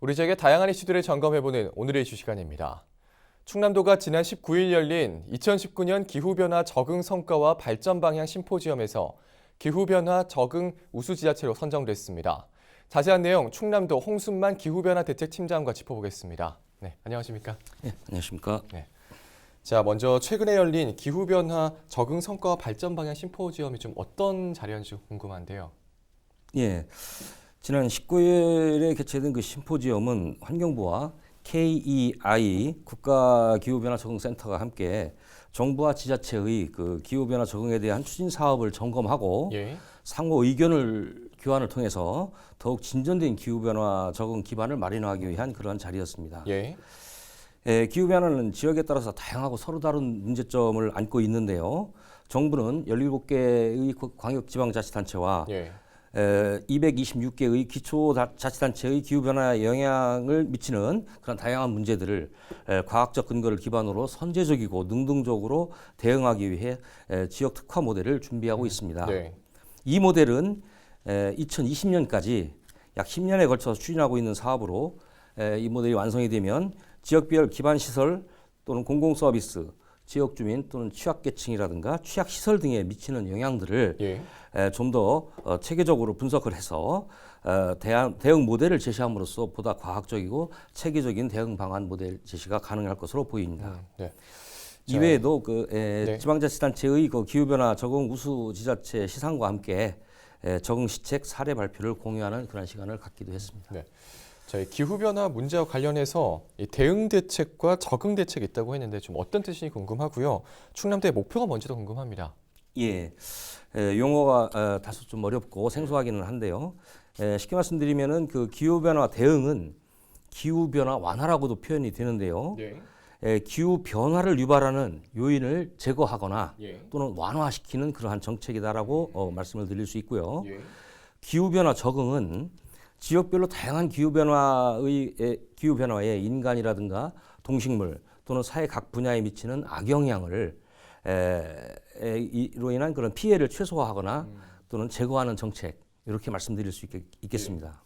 우리 지역의 다양한 이슈들을 점검해보는 오늘의 이슈 시간입니다. 충남도가 지난 19일 열린 2019년 기후변화 적응 성과와 발전 방향 심포지엄에서 기후변화 적응 우수지자체로 선정됐습니다. 자세한 내용 충남도 홍순만 기후변화 대책팀장과 짚어보겠습니다. 네, 안녕하십니까? 네, 안녕하십니까? 네. 자, 먼저 최근에 열린 기후변화 적응 성과와 발전 방향 심포지엄이 좀 어떤 자리였는지 궁금한데요. 예, 지난 19일에 개최된 그 심포지엄은 환경부와 KEI 국가기후변화적응센터가 함께 정부와 지자체의 그 기후변화 적응에 대한 추진 사업을 점검하고 상호 의견을 교환을 통해서 더욱 진전된 기후변화 적응 기반을 마련하기 위한 그러한 자리였습니다. 기후변화는 지역에 따라서 다양하고 서로 다른 문제점을 안고 있는데요. 정부는 17개의 광역지방자치단체와 226개의 기초자치단체의 기후변화에 영향을 미치는 그런 다양한 문제들을 과학적 근거를 기반으로 선제적이고 능동적으로 대응하기 위해 지역 특화 모델을 준비하고 있습니다. 이 모델은 2020년까지 약 10년에 걸쳐서 추진하고 있는 사업으로 이 모델이 완성이 되면 지역별 기반시설 또는 공공서비스, 지역주민 또는 취약계층이라든가 취약시설 등에 미치는 영향들을 좀 더 체계적으로 분석을 해서 대응 모델을 제시함으로써 보다 과학적이고 체계적인 대응 방안 모델 제시가 가능할 것으로 보입니다. 이외에도 지방자치단체의 그 기후변화 적응 우수 지자체 시상과 함께 적응 시책 사례 발표를 공유하는 그런 시간을 갖기도 했습니다. 저희 기후변화 문제와 관련해서 이 대응 대책과 적응 대책이 있다고 했는데 좀 어떤 뜻인지 궁금하고요. 충남도의 목표가 뭔지도 궁금합니다. 용어가 다소 좀 어렵고 생소하기는 한데요. 쉽게 말씀드리면은 그 기후변화 대응은 기후변화 완화라고도 표현이 되는데요. 기후 변화를 유발하는 요인을 제거하거나 또는 완화시키는 그러한 정책이다라고 말씀을 드릴 수 있고요. 기후변화 적응은 지역별로 다양한 기후변화에 인간이라든가 동식물 또는 사회 각 분야에 미치는 악영향을 이로 인한 그런 피해를 최소화하거나 또는 제거하는 정책 이렇게 말씀드릴 수 있겠습니다.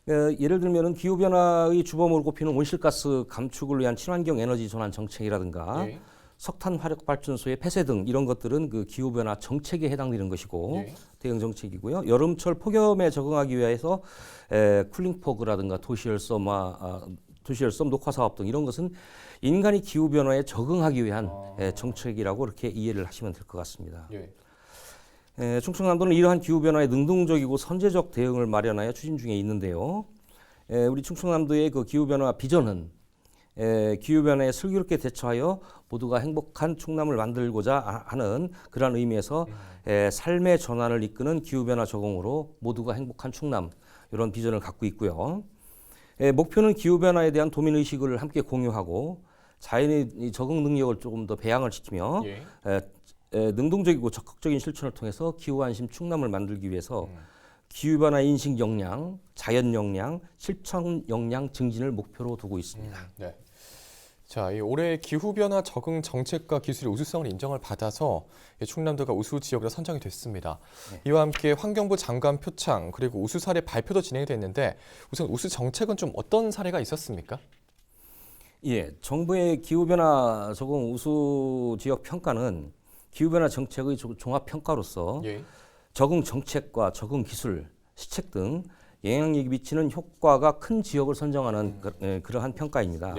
예를 들면은 기후변화의 주범으로 꼽히는 온실가스 감축을 위한 친환경 에너지 전환 정책이라든가 석탄 화력 발전소의 폐쇄 등 이런 것들은 그 기후변화 정책에 해당되는 것이고 대응 정책이고요. 여름철 폭염에 적응하기 위해서 쿨링포그라든가 도시열섬 녹화 사업 등 이런 것은 인간이 기후변화에 적응하기 위한 정책이라고 이렇게 이해를 하시면 될 것 같습니다. 충청남도는 이러한 기후변화에 능동적이고 선제적 대응을 마련하여 추진 중에 있는데요. 우리 충청남도의 그 기후변화 비전은 기후변화에 슬기롭게 대처하여 모두가 행복한 충남을 만들고자 하는 그런 의미에서 삶의 전환을 이끄는 기후변화 적응으로 모두가 행복한 충남 이런 비전을 갖고 있고요. 목표는 기후변화에 대한 도민의식을 함께 공유하고 자연의 적응 능력을 조금 더 배양을 시키며 능동적이고 적극적인 실천을 통해서 기후안심 충남을 만들기 위해서 기후변화 인식 역량, 자연 역량, 실천 역량 증진을 목표로 두고 있습니다. 자, 이 올해 기후변화 적응 정책과 기술의 우수성을 인정을 받아서 충남도가 우수 지역으로 선정이 됐습니다. 이와 함께 환경부 장관 표창 그리고 우수 사례 발표도 진행이 됐는데 우선 우수 정책은 좀 어떤 사례가 있었습니까? 정부의 기후변화 적응 우수 지역 평가는 기후변화 정책의 종합 평가로서 적응 정책과 적응 기술, 시책 등 영향력이 미치는 효과가 큰 지역을 선정하는 그러한 평가입니다.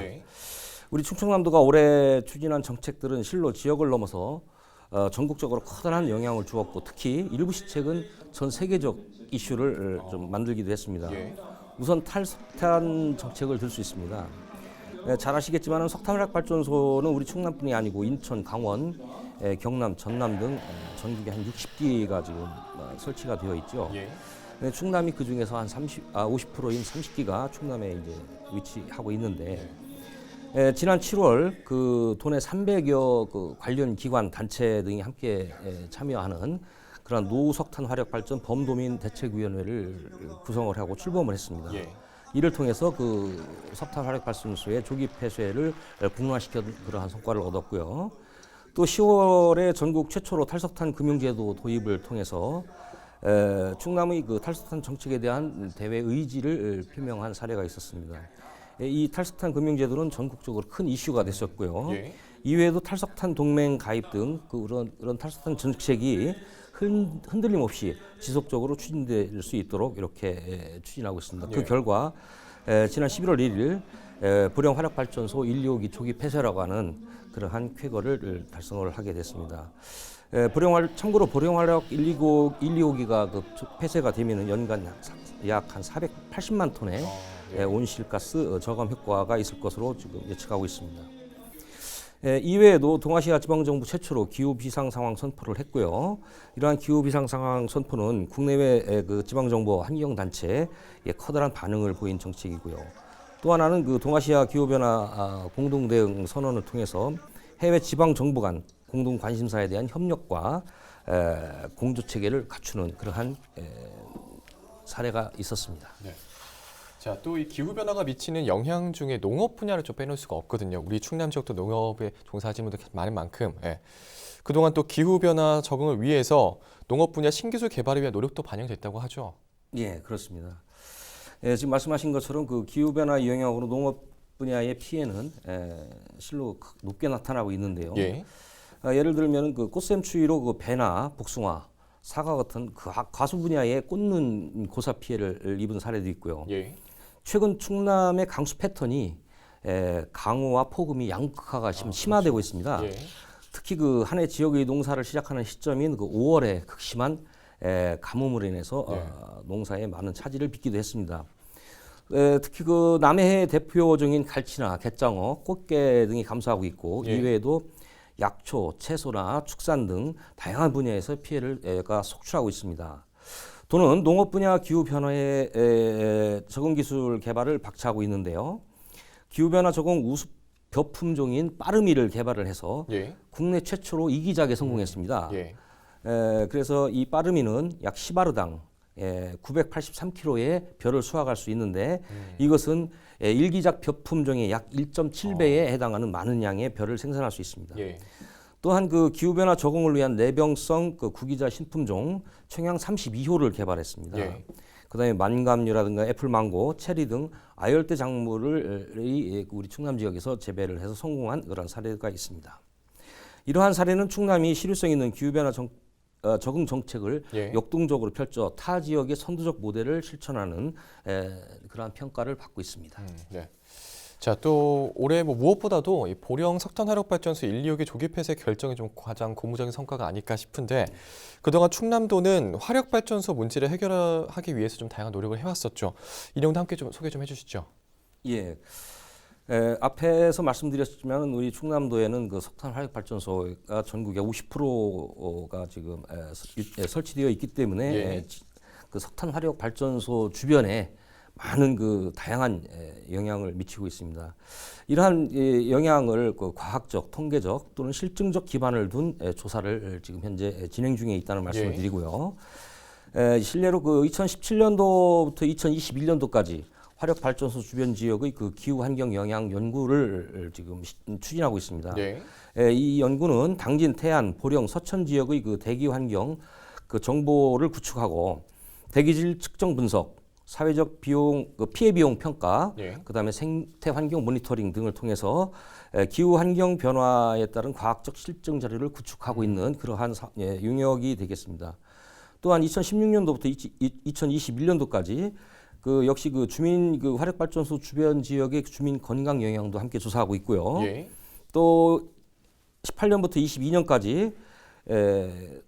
우리 충청남도가 올해 추진한 정책들은 실로 지역을 넘어서 전국적으로 커다란 영향을 주었고 특히 일부 시책은 전 세계적 이슈를 좀 만들기도 했습니다. 우선 탈석탄 정책을 들 수 있습니다. 잘 아시겠지만 석탄화력 발전소는 우리 충남뿐이 아니고 인천, 강원, 경남, 전남 등 전국에 한 60기가 지금 설치가 되어 있죠. 충남이 그 중에서 한 50%인 30기가 충남에 이제 위치하고 있는데 지난 7월 그 도내 300여 그 관련 기관 단체 등이 함께 참여하는 그런 노석탄 화력 발전 범도민 대책위원회를 구성을 하고 출범을 했습니다. 이를 통해서 그 석탄 화력 발전소의 조기 폐쇄를 국론화시켜 그러한 성과를 얻었고요. 또 10월에 전국 최초로 탈석탄 금융제도 도입을 통해서 충남의 그 탈석탄 정책에 대한 대외 의지를 표명한 사례가 있었습니다. 이 탈석탄 금융제도는 전국적으로 큰 이슈가 됐었고요. 예. 이외에도 탈석탄 동맹 가입 등 그런 탈석탄 정책이 흔들림 없이 지속적으로 추진될 수 있도록 이렇게 추진하고 있습니다. 그 결과 지난 11월 1일 불영 화력발전소 1, 2호기 초기 폐쇄라고 하는 그러한 쾌거를 달성을 하게 됐습니다. 참고로 불영 화력 1, 2호기가 그 폐쇄가 되면은 연간 약 한 480만 톤의 온실가스 저감 효과가 있을 것으로 지금 예측하고 있습니다. 이외에도 동아시아 지방정부 최초로 기후 비상 상황 선포를 했고요. 이러한 기후 비상 상황 선포는 국내외 그 지방정부 환경 단체에 커다란 반응을 보인 정책이고요. 또 하나는 그 동아시아 기후 변화 공동 대응 선언을 통해서 해외 지방 정부 간 공동 관심사에 대한 협력과 공조 체계를 갖추는 그러한 사례가 있었습니다. 네. 자, 또 이 기후 변화가 미치는 영향 중에 농업 분야를 좀 빼놓을 수가 없거든요. 우리 충남 지역도 농업에 종사하시는 분들 많은 만큼 그동안 또 기후 변화 적응을 위해서 농업 분야 신기술 개발을 위한 노력도 반영됐다고 하죠. 예, 그렇습니다. 지금 말씀하신 것처럼 그 기후 변화 영향으로 농업 분야의 피해는 실로 높게 나타나고 있는데요. 예. 예를 들면 그 꽃샘 추위로 그 배나 복숭아, 사과 같은 그 과수 분야에 꽂는 고사 피해를 입은 사례도 있고요. 예. 최근 충남의 강수 패턴이 강우와 폭음이 양극화가 심화되고 있습니다. 예. 특히 그 한 해 지역의 농사를 시작하는 시점인 그 5월에 극심한 가뭄으로 인해서 농사에 많은 차질을 빚기도 했습니다. 특히 그 남해의 대표종인 갈치나 갯장어, 꽃게 등이 감소하고 있고 이외에도 약초, 채소나 축산 등 다양한 분야에서 피해를 속출하고 있습니다. 또는 농업 분야 기후 변화에 적응 기술 개발을 박차하고 있는데요. 기후 변화 적응 우수 벼품종인 빠르미를 개발을 해서 국내 최초로 이기작에 성공했습니다. 그래서 이 빠르미는 약 10아르당 983kg의 벼를 수확할 수 있는데 이것은 일기작 벼품종의 약 1.7배에 해당하는 많은 양의 벼를 생산할 수 있습니다. 또한 그 기후 변화 적응을 위한 내병성 그 구기자 신품종 청양 32호를 개발했습니다. 그다음에 만감류라든가 애플망고, 체리 등 아열대 작물을 우리 충남 지역에서 재배를 해서 성공한 그런 사례가 있습니다. 이러한 사례는 충남이 실효성 있는 기후 변화 적응 정책을 역동적으로 펼쳐 타 지역의 선도적 모델을 실천하는 그러한 평가를 받고 있습니다. 네. 자, 또 올해 무엇보다도 이 보령 석탄 화력 발전소 1, 2호기 조기 폐쇄 결정이 좀 가장 고무적인 성과가 아닐까 싶은데 그동안 충남도는 화력 발전소 문제를 해결하기 위해서 좀 다양한 노력을 해왔었죠. 이 내용도 함께 좀 소개 좀 해주시죠. 예. 앞에서 말씀드렸지만 우리 충남도에는 그 석탄 화력 발전소가 전국의 50%가 지금 설치되어 있기 때문에 그 석탄 화력 발전소 주변에 많은 그 다양한 영향을 미치고 있습니다. 이러한 영향을 그 과학적, 통계적 또는 실증적 기반을 둔 조사를 지금 현재 진행 중에 있다는 말씀을 드리고요. 실례로 그 2017년도부터 2021년도까지 화력 발전소 주변 지역의 그 기후 환경 영향 연구를 지금 추진하고 있습니다. 이 연구는 당진, 태안, 보령, 서천 지역의 그 대기 환경 그 정보를 구축하고 대기질 측정 분석, 사회적 비용, 피해 비용 평가, 그다음에 생태 환경 모니터링 등을 통해서 기후 환경 변화에 따른 과학적 실증 자료를 구축하고 있는 그러한 영역이 되겠습니다. 또한 2016년도부터 2021년도까지 그 역시 그 주민 그 화력 발전소 주변 지역의 주민 건강 영향도 함께 조사하고 있고요. 또 18년부터 22년까지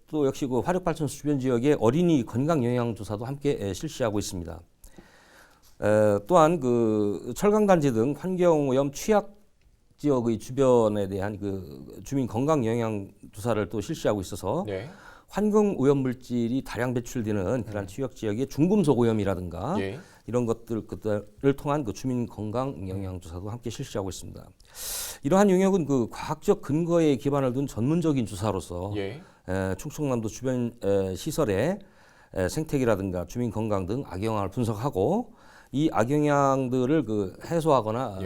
또 역시 그 화력 발전소 주변 지역의 어린이 건강 영향 조사도 함께 실시하고 있습니다. 또한 그 철강단지 등 환경 오염 취약 지역의 주변에 대한 그 주민 건강 영향 조사를 또 실시하고 있어서 환경 오염 물질이 다량 배출되는 그런 취약 지역의 중금속 오염이라든가 이런 것들을 통한 그 주민 건강 영향 조사도 함께 실시하고 있습니다. 이러한 영역은 그 과학적 근거에 기반을 둔 전문적인 조사로서 충청남도 주변 시설의 생태계라든가 주민 건강 등 악영향을 분석하고 이 악영향들을 그 해소하거나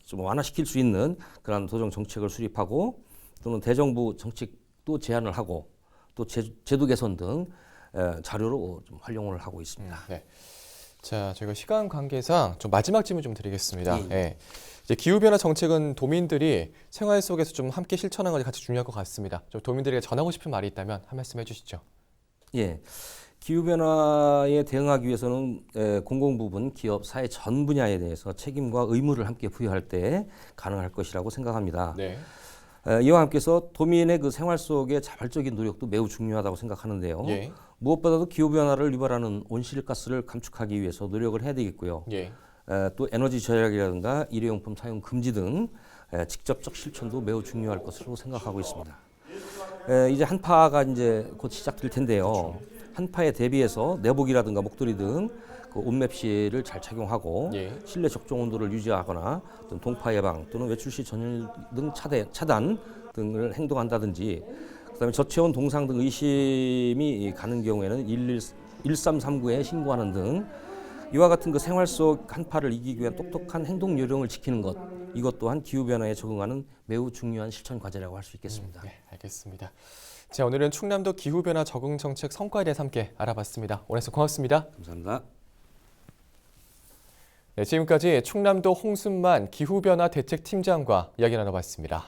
좀 완화시킬 수 있는 그런 도정 정책을 수립하고 또는 대정부 정책도 제안을 하고 또 제도 개선 등 자료로 좀 활용을 하고 있습니다. 네. 자, 저희가 시간 관계상 좀 마지막 질문 좀 드리겠습니다. 예. 예. 이제 기후변화 정책은 도민들이 생활 속에서 좀 함께 실천하는 것이 가장 중요할 것 같습니다. 좀 도민들에게 전하고 싶은 말이 있다면 한 말씀 해주시죠. 예. 기후변화에 대응하기 위해서는 공공부문, 기업, 사회 전 분야에 대해서 책임과 의무를 함께 부여할 때 가능할 것이라고 생각합니다. 네. 이와 함께서 도민의 그 생활 속의 자발적인 노력도 매우 중요하다고 생각하는데요. 예. 무엇보다도 기후변화를 유발하는 온실가스를 감축하기 위해서 노력을 해야 되겠고요. 예. 또 에너지 절약이라든가 일회용품 사용 금지 등 직접적 실천도 매우 중요할 것으로 생각하고 있습니다. 이제 한파가 이제 곧 시작될 텐데요. 그렇죠. 한파에 대비해서 내복이라든가 목도리 등 그 옷맵시를 잘 착용하고 예. 실내 적정 온도를 유지하거나 또는 동파 예방 또는 외출 시 전열 등 차단 등을 행동한다든지 그다음에 저체온 동상 등 의심이 가는 경우에는 1339에 신고하는 등 이와 같은 그 생활 속 한파를 이기기 위한 똑똑한 행동 요령을 지키는 것 이것 또한 기후 변화에 적응하는 매우 중요한 실천 과제라고 할 수 있겠습니다. 네, 알겠습니다. 자, 오늘은 충남도 기후변화 적응 정책 성과에 대해서 함께 알아봤습니다. 오늘 말씀 고맙습니다. 감사합니다. 네, 지금까지 충남도 홍순만 기후변화 대책팀장과 이야기 나눠봤습니다.